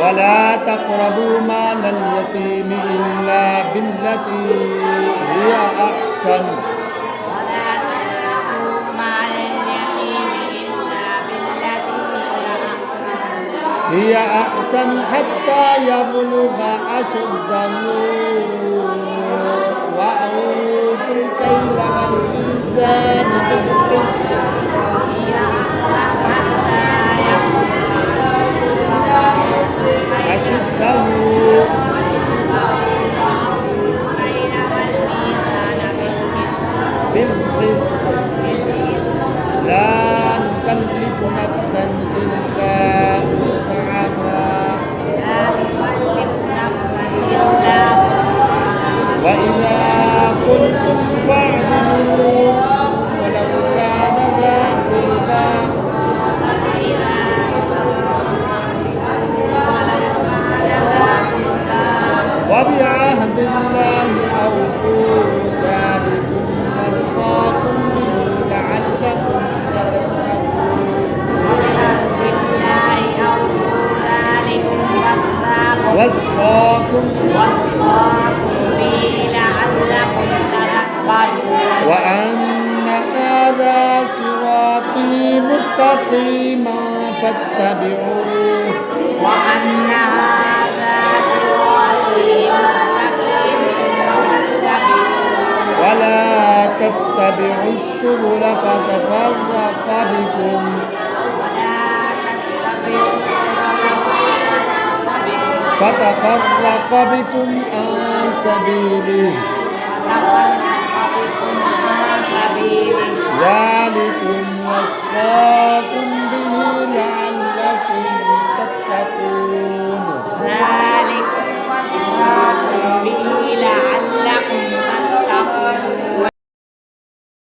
ولا تقربوا مال اليتيم إلا بالتي هي أحسن ولا تقربوا مال اليتيم إلا بالتي هي أحسن حتى يبلغ أشده وأوفوا الكيل والميزان بالقسط أشده بالقسط لا نكلف نفسا إلا وسعها وإذا قلتم فاعدلوا ولو كان ذا قربى وبعهد الله أوفوا ذلكم وصاكم به لعلكم تتقون وصاكم وأن هذا صراطي مستقيما فاتبعوه وأن هذا صراطي مستقيما فاتبعوه ولا تتبعوا السبل فتفرق بكم عن سبيله ذلكم وصاكم